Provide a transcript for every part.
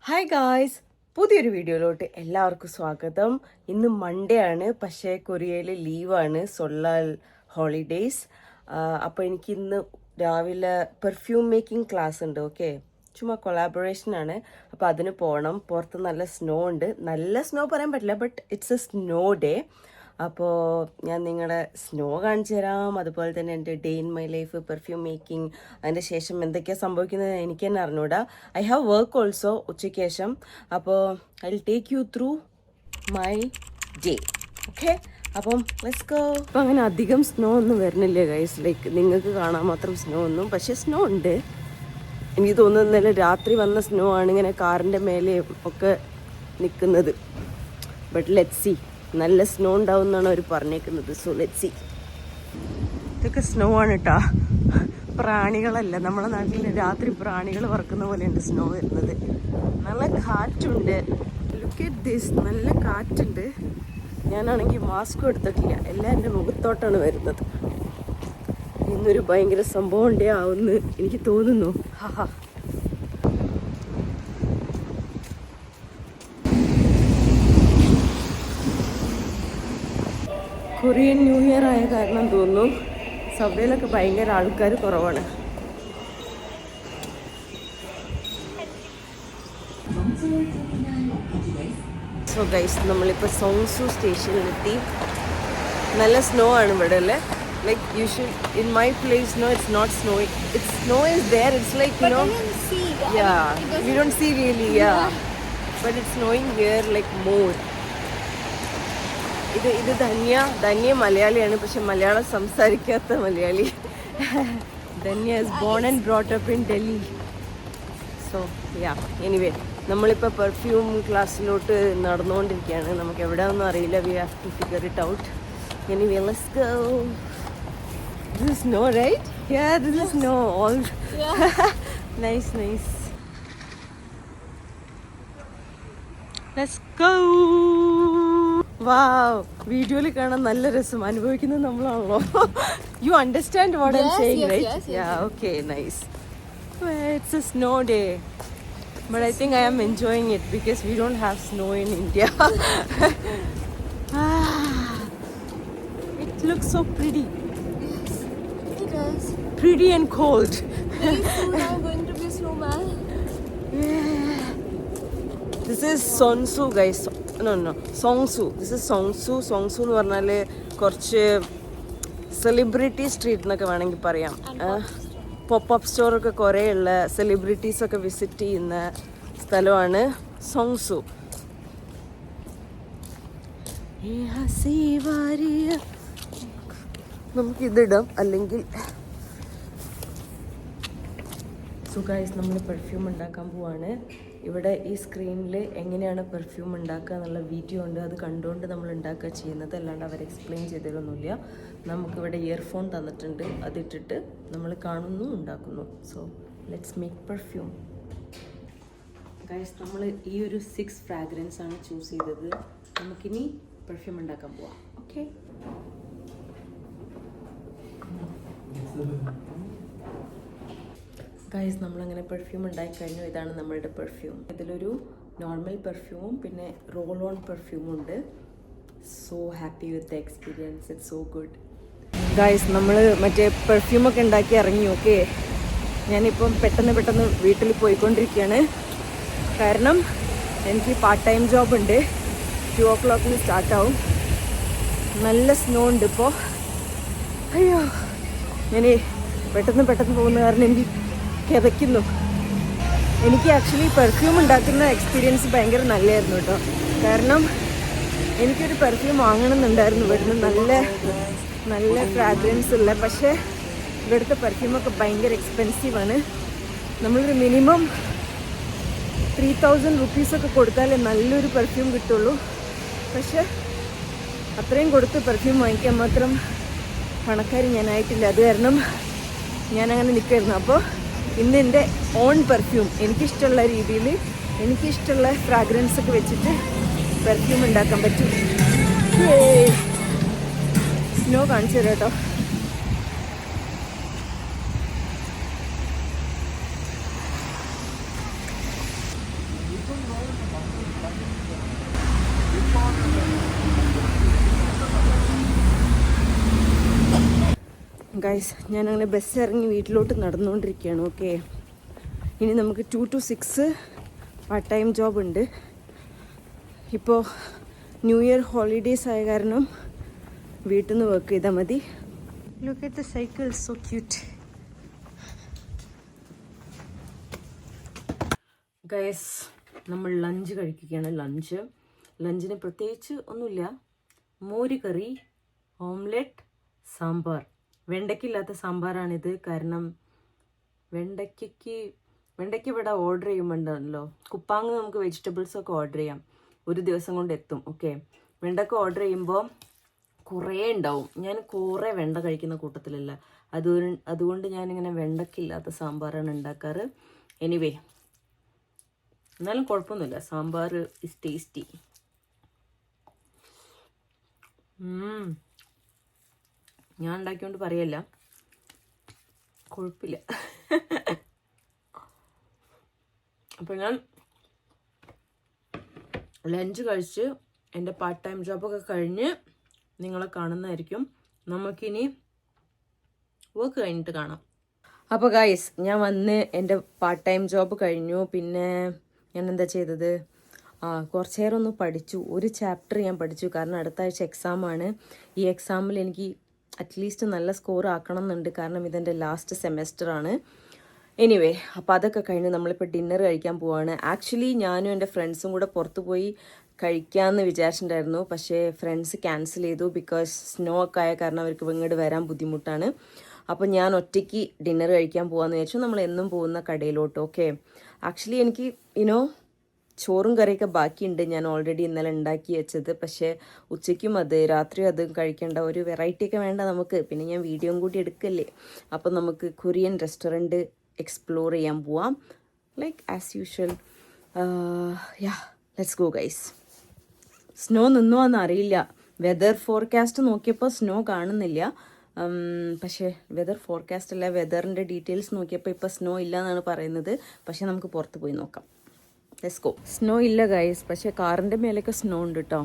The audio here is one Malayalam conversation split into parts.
ഹായ് ഗായ്സ്, പുതിയൊരു വീഡിയോയിലോട്ട് എല്ലാവർക്കും സ്വാഗതം. ഇന്ന് മൺഡേ ആണ്, പക്ഷേ കൊറിയയിൽ ലീവാണ്, സൊള്ളാൽ ഹോളിഡേയ്സ്. അപ്പോൾ എനിക്ക് ഇന്ന് രാവിലെ പെർഫ്യൂം മേക്കിംഗ് ക്ലാസ് ഉണ്ട്. ഓക്കെ, ചുമ്മാ കൊളാബറേഷൻ ആണ്. അപ്പോൾ അതിന് പോകണം. പുറത്ത് നല്ല സ്നോ ഉണ്ട്. നല്ല സ്നോ പറയാൻ പറ്റില്ല, but it's A snow day. അപ്പോൾ ഞാൻ നിങ്ങളുടെ സ്നോ കാണിച്ചു തരാം. അതുപോലെ തന്നെ എൻ്റെ day in my life, perfume making, അതിൻ്റെ ശേഷം എന്തൊക്കെയാണ് സംഭവിക്കുന്നത് എനിക്ക് തന്നെ അറിഞ്ഞൂടാ. ഐ ഹാവ് വർക്ക് ഓൾസോ ഉച്ചയ്ക്ക് ശേഷം. അപ്പോൾ I will take you through my day. Okay, അപ്പം ലെറ്റ്സ് ഗോ. അപ്പം അങ്ങനെ അധികം സ്നോ ഒന്നും വരുന്നില്ല ഗൈസ്, ലൈക്ക് നിങ്ങൾക്ക് കാണാൻ മാത്രം സ്നോ ഒന്നും, പക്ഷേ സ്നോ ഉണ്ട്. എനിക്ക് തോന്നുന്നില്ല രാത്രി വന്ന സ്നോ ആണ് ഇങ്ങനെ കാറിൻ്റെ മേലെ ഒക്കെ നിൽക്കുന്നത്. ബട്ട് ലെറ്റ്സ് സി, നല്ല സ്നോ ഉണ്ടാവും എന്നാണ് അവർ പറഞ്ഞേക്കുന്നത്. So let's C. ഇതൊക്കെ സ്നോ ആണ് കേട്ടോ, പ്രാണികളല്ല. നമ്മളെ നാട്ടിൽ രാത്രി പ്രാണികൾ പറക്കുന്ന പോലെയുണ്ട് സ്നോ വരുന്നത്. നല്ല കാറ്റുണ്ട്. ലുക്ക് അറ്റ് ദിസ്, നല്ല കാറ്റുണ്ട്. ഞാനാണെങ്കിൽ മാസ്കും എടുത്തിട്ടില്ല, എല്ലാം എൻ്റെ മുഖത്തോട്ടാണ് വരുന്നത്. ഇന്നൊരു ഭയങ്കര സംഭവം ഉണ്ടേ ആവുമെന്ന് എനിക്ക് തോന്നുന്നു. ഹാ, കൊറിയൻ ന്യൂ ഇയർ ആയ കാരണം തോന്നുന്നു സബ്വേയിലൊക്കെ ഭയങ്കര ആൾക്കാർ കുറവാണ്. സോ ഗൈസ്, നമ്മളിപ്പോൾ സോങ്സു സ്റ്റേഷനിലെത്തി. നല്ല സ്നോ ആണ് ഇവിടെ അല്ലേ. Like usually in my place no, it's not snowing. It's snow is there. It's like you know, you don't see really, but it's snowing here like more. ഇത് ധന്യ മലയാളിയാണ്, പക്ഷെ മലയാളം സംസാരിക്കാത്ത Malayali. Dhanya is born and brought up in Delhi. So anyway, നമ്മളിപ്പോൾ പെർഫ്യൂം ക്ലാസ്സിലോട്ട് നടന്നുകൊണ്ടിരിക്കുകയാണ്. നമുക്ക് എവിടെയൊന്നും അറിയില്ല. We have to figure it out. Anyway, let's go. This is snow, right? Yeah, this is snow. All nice. Let's go. Wow, വീഡിയോയിൽ കാണാൻ നല്ല രസം. അനുഭവിക്കുന്നത് നമ്മളാണല്ലോ. You understand what I am saying, right? Yeah, okay, nice. It's a snow day, but I think I am enjoying it because we don't have snow in India. It looks so pretty. It does. Pretty and cold. Very soon I'm going to be a snowman. Yeah. This is Sonsu, guys. No, Songsu. This is Songsu. Songsu എന്ന് പറഞ്ഞാൽ കുറച്ച് സെലിബ്രിറ്റി സ്ട്രീറ്റ് എന്നൊക്കെ വേണമെങ്കിൽ പറയാം. പോപ്പ് സ്റ്റോറൊക്കെ കുറേ ഉള്ള സെലിബ്രിറ്റീസൊക്കെ വിസിറ്റ് ചെയ്യുന്ന സ്ഥലമാണ് സോങ്സു. നമുക്കിതിടാം, അല്ലെങ്കിൽ സുഖായിസ്. നമ്മൾ പെർഫ്യൂം ഉണ്ടാക്കാൻ പോവാണ്. ഇവിടെ ഈ സ്ക്രീനിൽ എങ്ങനെയാണ് പെർഫ്യൂം ഉണ്ടാക്കുക എന്നുള്ള വീഡിയോ ഉണ്ട്. അത് കണ്ടുകൊണ്ട് നമ്മൾ ഉണ്ടാക്കുക ചെയ്യുന്നത്, അല്ലാണ്ട് അവർ എക്സ്പ്ലെയിൻ ചെയ്തതൊന്നുമില്ല. നമുക്കിവിടെ ഇയർഫോൺ തന്നിട്ടുണ്ട്, അതിട്ടിട്ട് നമ്മൾ കാണുന്നു, ഉണ്ടാക്കുന്നു. So let's make perfume. Guys, നമ്മൾ ഈ ഒരു 6 ഫ്രാഗ്രൻസ് ആണ് ചൂസ് ചെയ്തത്. നമുക്കിനി പെർഫ്യൂം ഉണ്ടാക്കാൻ പോവാം. ഓക്കെ, ഗൈസ്, നമ്മളങ്ങനെ പെർഫ്യൂം ഉണ്ടാക്കി കഴിഞ്ഞു. ഇതാണ് നമ്മളുടെ പെർഫ്യൂം. ഇതിലൊരു നോർമൽ പെർഫ്യൂമും പിന്നെ റോൾ ഓൺ പെർഫ്യൂമും ഉണ്ട്. So happy with the experience. It's so good. Guys, നമ്മൾ മറ്റേ പെർഫ്യൂമൊക്കെ ഉണ്ടാക്കി ഇറങ്ങി. ഓക്കെ, ഞാനിപ്പം പെട്ടെന്ന് വീട്ടിൽ പോയിക്കൊണ്ടിരിക്കുകയാണ്. കാരണം എനിക്ക് പാർട്ട് ടൈം ജോബ് ഉണ്ട്. 2 o'clock സ്റ്റാർട്ടാവും. നല്ല സ്നോ ഉണ്ട് ഇപ്പോൾ. അയ്യോ, ഞാൻ പെട്ടെന്ന് പോകുന്ന കാരണം എനിക്ക് കിതയ്ക്കുന്നു. എനിക്ക് ആക്ച്വലി പെർഫ്യൂം ഉണ്ടാക്കുന്ന എക്സ്പീരിയൻസ് ഭയങ്കര നല്ലതായിരുന്നു കേട്ടോ. കാരണം എനിക്കൊരു പെർഫ്യൂം വാങ്ങണമെന്നുണ്ടായിരുന്നു ഇവിടുന്ന്, നല്ല ഫ്രാഗ്രൻസ് ഉള്ള. പക്ഷേ ഇവിടുത്തെ പെർഫ്യൂമൊക്കെ ഭയങ്കര എക്സ്പെൻസീവാണ്. നമ്മളൊരു മിനിമം 3000 റുപ്പീസൊക്കെ കൊടുത്താലേ നല്ലൊരു പെർഫ്യൂം കിട്ടുള്ളൂ. പക്ഷേ അത്രയും കൊടുത്ത് പെർഫ്യൂം വാങ്ങിക്കാൻ മാത്രം പണക്കാരി ഞാനായിട്ടില്ല. അത് കാരണം ഞാനങ്ങനെ നിൽക്കുമായിരുന്നു. അപ്പോൾ ഇന്ന് എൻ്റെ ഓൺ പെർഫ്യൂം എനിക്കിഷ്ടമുള്ള രീതിയിൽ, എനിക്കിഷ്ടമുള്ള ഫ്രാഗ്രൻസ് ഒക്കെ വെച്ചിട്ട് പെർഫ്യൂം ഉണ്ടാക്കാൻ പറ്റും. സ്നോ കാണിച്ചു തരാം കേട്ടോ. ഗൈസ് ഞാനങ്ങനെ ബസ് ഇറങ്ങി വീട്ടിലോട്ട് നടന്നുകൊണ്ടിരിക്കുകയാണ്. ഓക്കെ, ഇനി നമുക്ക് 2 to 6 പാർട്ട് ടൈം ജോബ് ഉണ്ട്. ഇപ്പോൾ ന്യൂ ഇയർ ഹോളിഡേയ്സ് ആയ കാരണം വീട്ടിൽ നിന്ന് വർക്ക് ചെയ്താൽ മതി. Look at the cycle, so cute. Guys നമ്മൾ ലഞ്ച് കഴിക്കുകയാണ്. ലഞ്ചിന് പ്രത്യേകിച്ച് ഒന്നുമില്ല. മോര് കറി, ഓംലെറ്റ്, സാമ്പാർ. വെണ്ടയ്ക്കില്ലാത്ത സാമ്പാറാണിത്. കാരണം വെണ്ടയ്ക്ക് ഇവിടെ ഓർഡർ ചെയ്യുമ്പോണ്ടല്ലോ, കുപ്പാങ് നമുക്ക് വെജിറ്റബിൾസൊക്കെ ഓർഡർ ചെയ്യാം, ഒരു ദിവസം കൊണ്ട് എത്തും. ഓക്കെ, വെണ്ടയ്ക്ക ഓർഡർ ചെയ്യുമ്പോൾ കുറേ ഉണ്ടാവും. ഞാൻ കുറേ വെണ്ട കഴിക്കുന്ന കൂട്ടത്തിലല്ല, അതുകൊണ്ട് ഞാനിങ്ങനെ വെണ്ടയ്ക്കില്ലാത്ത സാമ്പാറാണ് ഉണ്ടാക്കാറ്. എനിവേ, എന്നാലും കുഴപ്പമൊന്നുമില്ല, സാമ്പാർ ഇസ് ടേസ്റ്റി. ഞാൻ ഉണ്ടാക്കിയോണ്ട് പറയല്ല, കുഴപ്പമില്ല. അപ്പോൾ ഞാൻ ലഞ്ച് കഴിച്ച് എൻ്റെ പാർട്ട് ടൈം ജോബൊക്കെ കഴിഞ്ഞ് നിങ്ങളെ കാണുന്നതായിരിക്കും. നമുക്കിനി വർക്ക് കഴിഞ്ഞിട്ട് കാണാം. അപ്പോൾ ഗൈസ്, ഞാൻ വന്ന് എൻ്റെ പാർട്ട് ടൈം ജോബ് കഴിഞ്ഞു. പിന്നെ ഞാൻ എന്താ ചെയ്തത്, കുറച്ച് നേരം ഒന്ന് പഠിച്ചു. ഒരു ചാപ്റ്റർ ഞാൻ പഠിച്ചു, കാരണം അടുത്ത ആഴ്ച എക്സാമാണ്. ഈ എക്സാമിൽ എനിക്ക് അറ്റ്ലീസ്റ്റ് നല്ല സ്കോർ ആക്കണം എന്നുണ്ട്, കാരണം ഇതെൻ്റെ ലാസ്റ്റ് സെമസ്റ്ററാണ്. എനിവേ, അപ്പോൾ അതൊക്കെ കഴിഞ്ഞ് നമ്മളിപ്പോൾ ഡിന്നർ കഴിക്കാൻ പോവാണ്. ആക്ച്വലി ഞാനും എൻ്റെ ഫ്രണ്ട്സും കൂടെ പുറത്ത് പോയി കഴിക്കാമെന്ന് വിചാരിച്ചിട്ടുണ്ടായിരുന്നു. പക്ഷേ ഫ്രണ്ട്സ് ക്യാൻസൽ ചെയ്തു, ബിക്കോസ് സ്നോ ഒക്കെ ആയ കാരണം അവർക്ക് ഇങ്ങോട്ട് വരാൻ ബുദ്ധിമുട്ടാണ്. അപ്പോൾ ഞാൻ ഒറ്റയ്ക്ക് ഡിന്നർ കഴിക്കാൻ പോകാമെന്ന് വിചാരിച്ചു, നമ്മൾ എന്നും പോകുന്ന കടയിലോട്ട്. ഓക്കെ, ആക്ച്വലി എനിക്ക് ചോറും കറിയൊക്കെ ബാക്കിയുണ്ട്, ഞാൻ ഓൾറെഡി ഇന്നലെ ഉണ്ടാക്കി വെച്ചത്. പക്ഷേ ഉച്ചയ്ക്കും രാത്രിയും അത് കഴിക്കേണ്ട, ഒരു വെറൈറ്റി ഒക്കെ വേണ്ട നമുക്ക്. പിന്നെ ഞാൻ വീഡിയോയും കൂടി എടുക്കല്ലേ, അപ്പോൾ നമുക്ക് കൊറിയൻ റെസ്റ്റോറൻറ്റ് എക്സ്പ്ലോർ ചെയ്യാൻ പോവാം, like as usual. Yeah, let's go guys. Snow നിന്നുവോന്ന് അറിയില്ല. വെതർ ഫോർകാസ്റ്റ് നോക്കിയപ്പോൾ സ്നോ കാണുന്നില്ല. പക്ഷേ വെതർ ഫോർകാസ്റ്റ് അല്ല, വെതറിൻ്റെ ഡീറ്റെയിൽസ് നോക്കിയപ്പോൾ ഇപ്പോൾ സ്നോ ഇല്ല എന്നാണ് പറയുന്നത്. പക്ഷേ നമുക്ക് പുറത്ത് പോയി നോക്കാം. Let's go. സ്നോ ഇല്ല ഗൈസ്, പക്ഷേ കാറിൻ്റെ മേലൊക്കെ സ്നോ ഉണ്ട് കേട്ടോ.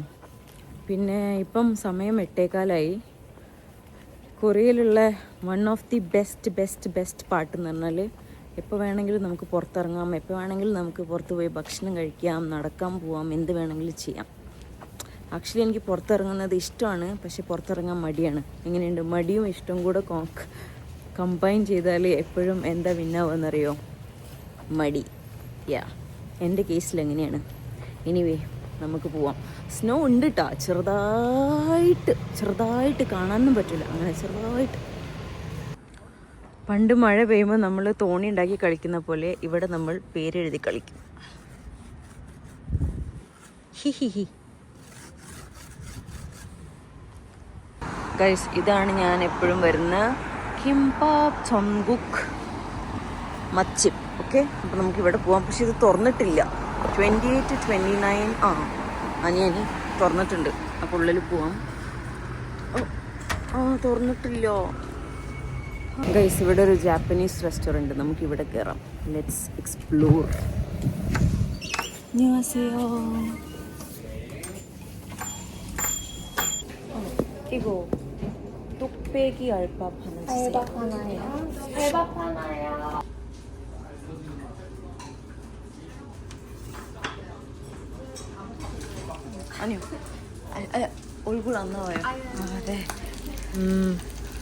പിന്നെ ഇപ്പം സമയം 8:15. കൊറിയയിലുള്ള one of the best part എന്ന് പറഞ്ഞാൽ, എപ്പോൾ വേണമെങ്കിലും നമുക്ക് പുറത്തിറങ്ങാം, എപ്പോൾ വേണമെങ്കിലും നമുക്ക് പുറത്ത് പോയി ഭക്ഷണം കഴിക്കാം, നടക്കാൻ പോവാം, എന്ത് വേണമെങ്കിലും ചെയ്യാം. ആക്ച്വലി എനിക്ക് പുറത്തിറങ്ങുന്നത് ഇഷ്ടമാണ്, പക്ഷേ പുറത്തിറങ്ങാൻ മടിയാണ്. എങ്ങനെയുണ്ട്, മടിയും ഇഷ്ടവും കൂടെ കമ്പൈൻ ചെയ്താൽ എപ്പോഴും എന്താ വിന്നാവുമെന്നറിയോ, മടി. യാ, എൻ്റെ കേസിൽ എങ്ങനെയാണ്. എനിവേ, നമുക്ക് പോവാം. സ്നോ ഉണ്ട് കേട്ടോ, ചെറുതായിട്ട് കാണാനൊന്നും പറ്റില്ല, അങ്ങനെ ചെറുതായിട്ട്. പണ്ട് മഴ പെയ്യുമ്പോൾ നമ്മൾ തോണി ഉണ്ടാക്കി കളിക്കുന്ന പോലെ ഇവിടെ നമ്മൾ പേരെഴുതി കളിക്കും. ഹി. ഗൈസ്, ഇതാണ് ഞാൻ എപ്പോഴും വരുന്ന കിംപാപ് ചൊങ്കുക്ക് മച്ചിപ്പ്. ഓക്കെ, അപ്പോൾ നമുക്കിവിടെ പോവാം. പക്ഷെ ഇത് തുറന്നിട്ടില്ല. 28, 29 അനിയനി തുറന്നിട്ടുണ്ട്. അപ്പോൾ ഉള്ളിൽ പോവാം. തുറന്നിട്ടില്ലോ ഗൈസ്. ഇവിടെ ഒരു ജാപ്പനീസ് റെസ്റ്റോറൻറ്റ്, നമുക്കിവിടെ കയറാം. Let's explore. 이거 뚝배기 알밥 하나 주세요. 알밥 하나요? 알밥 하나요? 아니요. 얼굴 안 나와요. 네.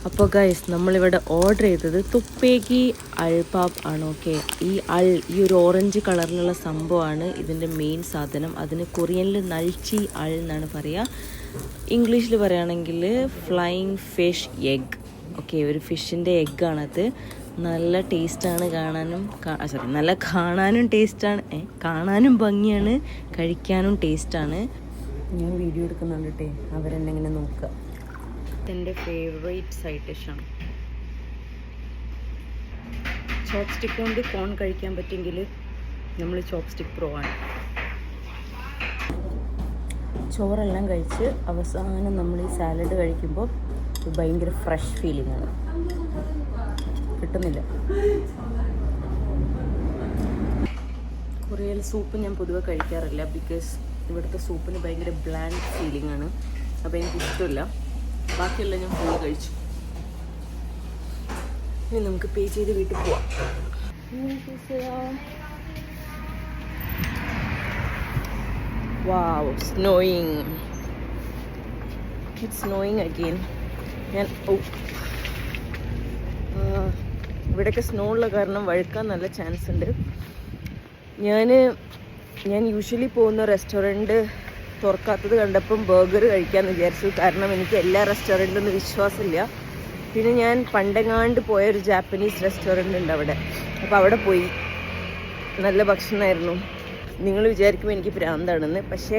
അപ്പോൾ ഗൈസ്, നമ്മളിവിടെ ഓർഡർ ചെയ്തത് തുപ്പേഗി അൾപാബ് ആണ്. ഓക്കെ, ഈ ഒരു ഓറഞ്ച് കളറിലുള്ള സംഭവമാണ് ഇതിൻ്റെ മെയിൻ സാധനം. അതിന് കൊറിയനിൽ നൾച്ചി എന്നാണ് പറയുക. ഇംഗ്ലീഷിൽ പറയുകയാണെങ്കിൽ ഫ്ലൈയിങ് ഫിഷ് എഗ്. ഓക്കെ, ഒരു ഫിഷിൻ്റെ എഗ്ഗാണത്. നല്ല ടേസ്റ്റാണ് നല്ല കാണാനും ടേസ്റ്റാണ്, കാണാനും ഭംഗിയാണ്, കഴിക്കാനും ടേസ്റ്റാണ്. ഞാൻ വീഡിയോ എടുക്കുന്നുണ്ട് കേട്ടേ, അവരെന്നെ ഇങ്ങനെ നോക്കുക. എൻ്റെ ഫേവറേറ്റ് സൈഡ് ഡിഷാണ്. ചോപ്പ് സ്റ്റിക്ക് കൊണ്ട് കോൺ കഴിക്കാൻ പറ്റുമെങ്കിൽ നമ്മൾ ചോപ്പ് സ്റ്റിക്ക് പ്രോ ആണ്. ചോറെല്ലാം കഴിച്ച് അവസാനം നമ്മൾ ഈ സാലഡ് കഴിക്കുമ്പോൾ ഭയങ്കര ഫ്രഷ് ഫീലിംഗ് ആണ്. കിട്ടുന്നില്ല. കൊറിയയിൽ സൂപ്പ് ഞാൻ പൊതുവെ കഴിക്കാറില്ല, ബിക്കോസ് ഇവിടുത്തെ സൂപ്പിന് ഭയങ്കര ബ്ലാൻഡ് ഫീലിംഗ് ആണ്. അപ്പോൾ എനിക്ക് ഇഷ്ടമില്ല. ബാക്കിയെല്ലാം ഞാൻ ഫുള്ള് കഴിച്ചു. ഇനി നമുക്ക് പേ ചെയ്ത് വീട്ടിൽ പോവാം. Wow, snowing. It's snowing again. ഞാൻ ഇവിടെയൊക്കെ സ്നോ ഉള്ള കാരണം വഴുക്കാൻ നല്ല ചാൻസ് ഉണ്ട്. ഞാൻ യൂഷ്വലി പോകുന്ന റെസ്റ്റോറൻറ്റ് തുറക്കാത്തത് കണ്ടപ്പം ബർഗർ കഴിക്കാമെന്ന് വിചാരിച്ചു. കാരണം എനിക്ക് എല്ലാ റെസ്റ്റോറൻറ്റൊന്നും വിശ്വാസമില്ല. പിന്നെ ഞാൻ പണ്ടെങ്ങാണ്ട് പോയൊരു ജാപ്പനീസ് റെസ്റ്റോറൻറ്റ് ഉണ്ട് അവിടെ. അപ്പോൾ അവിടെ പോയി. നല്ല ഭക്ഷണമായിരുന്നു. നിങ്ങൾ വിചാരിക്കും എനിക്ക് ഭ്രാന്താണെന്ന്. പക്ഷേ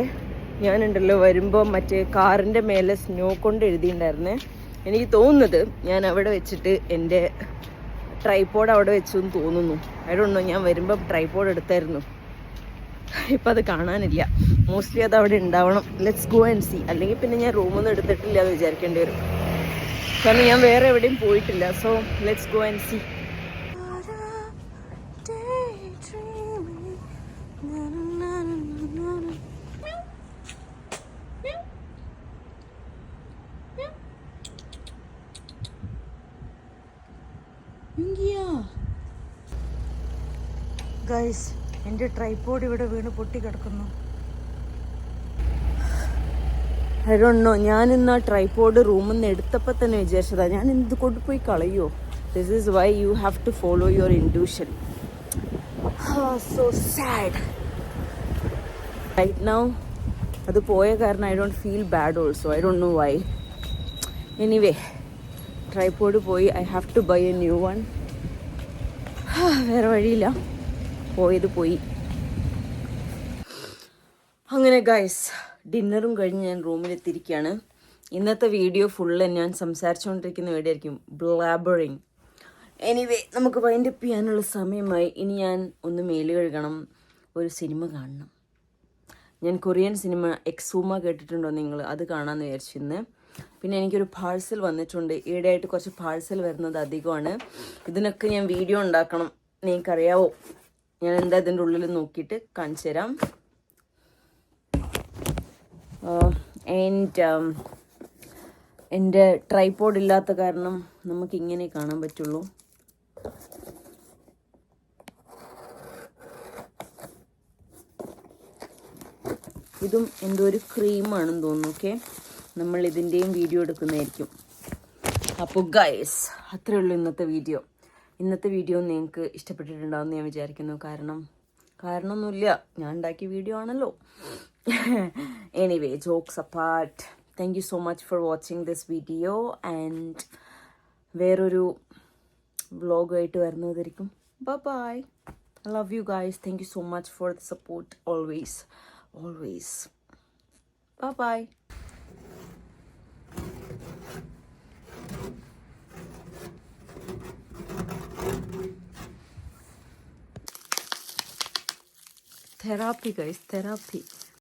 ഞാനുണ്ടല്ലോ വരുമ്പോൾ മറ്റേ കാറിൻ്റെ മേലെ സ്നോ കൊണ്ട് എഴുതിയിട്ടുണ്ടായിരുന്നേ. എനിക്ക് തോന്നുന്നത് ഞാൻ അവിടെ വെച്ചിട്ട് എൻ്റെ ട്രൈപോഡ് അവിടെ വെച്ചു എന്ന് തോന്നുന്നു. അവിടെ ഞാൻ വരുമ്പോൾ ട്രൈപോഡ് എടുത്തായിരുന്നു. ഇപ്പം അത് കാണാനില്ല. മോസ്റ്റ്ലി അത് അവിടെ ഉണ്ടാവണം. Let's go and see. അല്ലെങ്കിൽ പിന്നെ ഞാൻ റൂമൊന്നും എടുത്തിട്ടില്ല എന്ന് വിചാരിക്കേണ്ടി വരും. കാരണം ഞാൻ വേറെ എവിടെയും പോയിട്ടില്ല. So let's go and see. Guys, എൻ്റെ ട്രൈപോഡ് ഇവിടെ വീണ് പൊട്ടിക്കിടക്കുന്നു. I don't no. ഞാൻ ഇന്ന് ആ ട്രൈപോഡ് റൂമിൽ നിന്ന് എടുത്തപ്പോൾ തന്നെ വിചാരിച്ചതാ ഞാൻ ഇത് കൊണ്ടുപോയി കളയോ. This is why you have to follow your intuition. So sad right now. അത് പോയ കാരണം I don't feel bad also. I don't know why. Anyway, tripod പോയി. I have to buy a new one. വേറെ വഴിയില്ല. പോയത് പോയി. അങ്ങനെ ഗൈസ്, ഡിന്നറും കഴിഞ്ഞ് ഞാൻ റൂമിലെത്തിയിരിക്കുകയാണ്. ഇന്നത്തെ വീഡിയോ ഫുള്ള് ഞാൻ സംസാരിച്ചുകൊണ്ടിരിക്കുന്ന വീഡിയോ ആയിരിക്കും. ബ്ലാബറിങ്. എനിവേ, നമുക്ക് വൈൻഡ് അപ്പ് ചെയ്യാനുള്ള സമയമായി. ഇനി ഞാൻ ഒന്ന് മേല് കഴുകണം. ഒരു സിനിമ കാണണം. ഞാൻ കൊറിയൻ സിനിമ എക്സൂമ കേട്ടിട്ടുണ്ടോ നിങ്ങൾ? അത് കാണാമെന്ന് വിചാരിച്ചു ഇന്ന്. പിന്നെ എനിക്കൊരു പാഴ്സൽ വന്നിട്ടുണ്ട്. ഈയിടെയായിട്ട് കുറച്ച് പാഴ്സൽ വരുന്നത് അധികമാണ്. ഇതിനൊക്കെ ഞാൻ വീഡിയോ ഉണ്ടാക്കണം. നിങ്ങൾക്കറിയാവോ? ഞാൻ എന്താ ഇതിൻ്റെ ഉള്ളിൽ നോക്കിയിട്ട് കാണിച്ചു തരാം. എൻ്റെ ട്രൈപോഡ് ഇല്ലാത്ത കാരണം നമുക്കിങ്ങനെ കാണാൻ പറ്റുള്ളൂ. ഇതും എന്തോ ഒരു ക്രീമാണെന്ന് തോന്നുന്നു. ഓക്കെ, നമ്മൾ ഇതിൻ്റെയും വീഡിയോ എടുക്കുന്നതായിരിക്കും. അപ്പോൾ ഗൈസ്, അത്രയേ ഉള്ളൂ ഇന്നത്തെ വീഡിയോ. ഇന്നത്തെ വീഡിയോ നിങ്ങൾക്ക് ഇഷ്ടപ്പെട്ടിട്ടുണ്ടാവുമെന്ന് ഞാൻ വിചാരിക്കുന്നു. കാരണമൊന്നുമില്ല, ഞാൻ ഉണ്ടാക്കിയ വീഡിയോ ആണല്ലോ. Anyway, jokes apart, thank you so much for watching this video. And വേറൊരു വ്ളോഗായിട്ട് വരുന്നതായിരിക്കും. By. I love you guys. Thank you so much for the support always. Bye. Therapy guys, therapy.